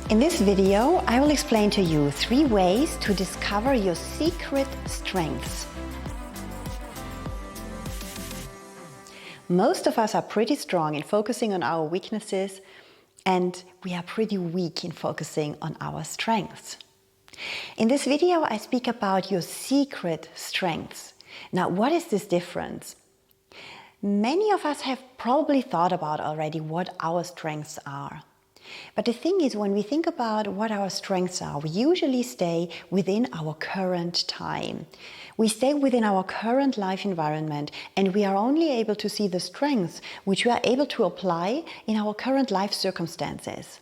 In this video, I will explain to you 3 ways to discover your secret strengths. Most of us are pretty strong in focusing on our weaknesses, and we are pretty weak in focusing on our strengths. In this video, I speak about your secret strengths. Now, what is this difference? Many of us have probably thought about already what our strengths are. But the thing is, when we think about what our strengths are, we usually stay within our current time. We stay within our current life environment, and we are only able to see the strengths which we are able to apply in our current life circumstances.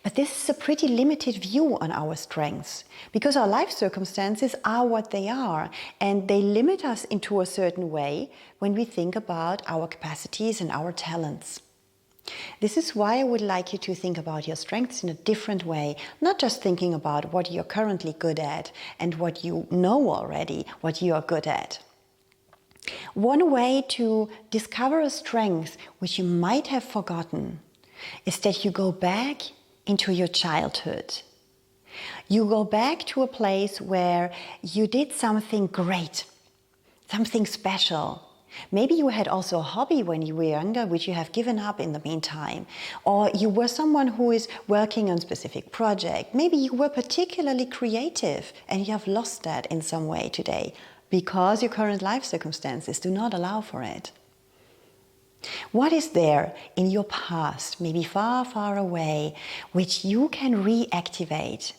But this is a pretty limited view on our strengths, because our life circumstances are what they are, and they limit us into a certain way when we think about our capacities and our talents. This is why I would like you to think about your strengths in a different way, not just thinking about what you're currently good at and what you know already, what you are good at. One way to discover a strength which you might have forgotten is that you go back into your childhood. You go back to a place where you did something great, something special. Maybe you had also a hobby when you were younger, which you have given up in the meantime. Or you were someone who is working on a specific project. Maybe you were particularly creative and you have lost that in some way today because your current life circumstances do not allow for it. What is there in your past, maybe far, far away, which you can reactivate?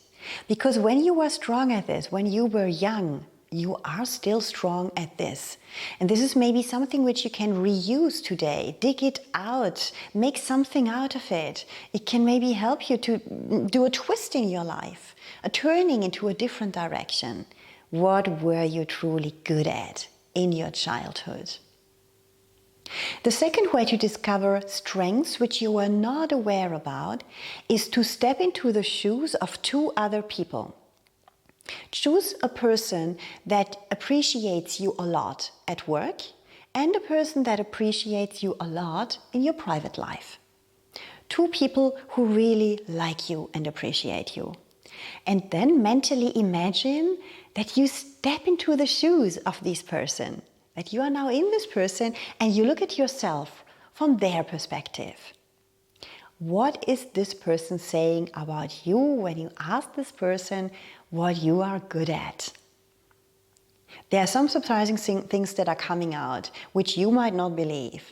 Because when you were strong at this, when you were young, you are still strong at this. And this is maybe something which you can reuse today. Dig it out, make something out of it. It can maybe help you to do a twist in your life, a turning into a different direction. What were you truly good at in your childhood? The second way to discover strengths which you are not aware about is to step into the shoes of 2 other people. Choose a person that appreciates you a lot at work and a person that appreciates you a lot in your private life. 2 people who really like you and appreciate you. And then mentally imagine that you step into the shoes of this person, that you are now in this person and you look at yourself from their perspective. What is this person saying about you when you ask this person what you are good at? There are some surprising things that are coming out, which you might not believe.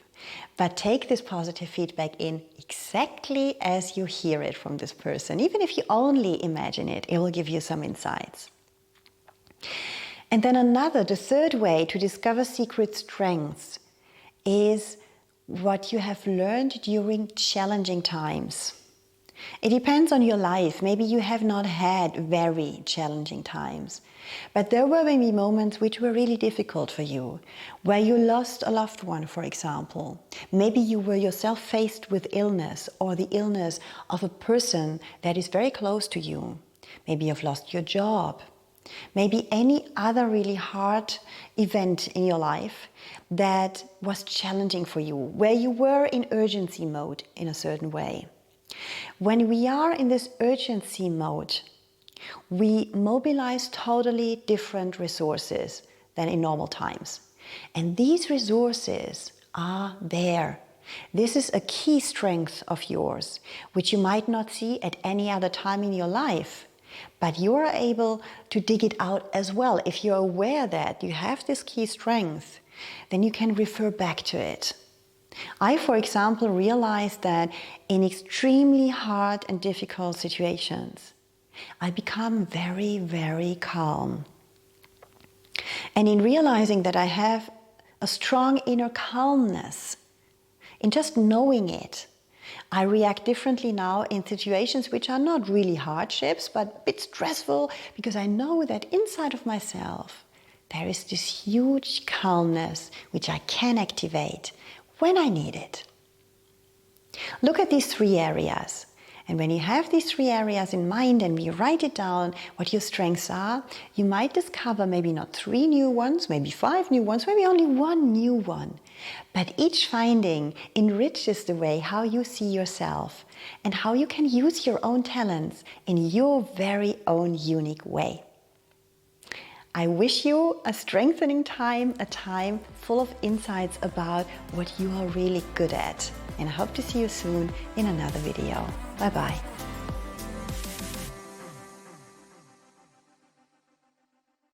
But take this positive feedback in exactly as you hear it from this person. Even if you only imagine it, it will give you some insights. And then the third way to discover secret strengths is what you have learned during challenging times. It depends on your life. Maybe you have not had very challenging times, but there were maybe moments which were really difficult for you, where you lost a loved one, for example. Maybe you were yourself faced with illness or the illness of a person that is very close to you. Maybe you've lost your job. Maybe any other really hard event in your life that was challenging for you, where you were in urgency mode in a certain way. When we are in this urgency mode, we mobilize totally different resources than in normal times. And these resources are there. This is a key strength of yours, which you might not see at any other time in your life. But you are able to dig it out as well. If you're aware that you have this key strength, then you can refer back to it. I, for example, realized that in extremely hard and difficult situations, I become very, very calm. And in realizing that I have a strong inner calmness, in just knowing it, I react differently now in situations which are not really hardships, but a bit stressful, because I know that inside of myself there is this huge calmness which I can activate when I need it. Look at these 3 areas And when you have these 3 areas in mind and you write it down what your strengths are, you might discover maybe not 3 new ones, maybe 5 new ones, maybe only 1 new one. But each finding enriches the way how you see yourself and how you can use your own talents in your very own unique way. I wish you a strengthening time, a time full of insights about what you are really good at. And I hope to see you soon in another video. Bye bye.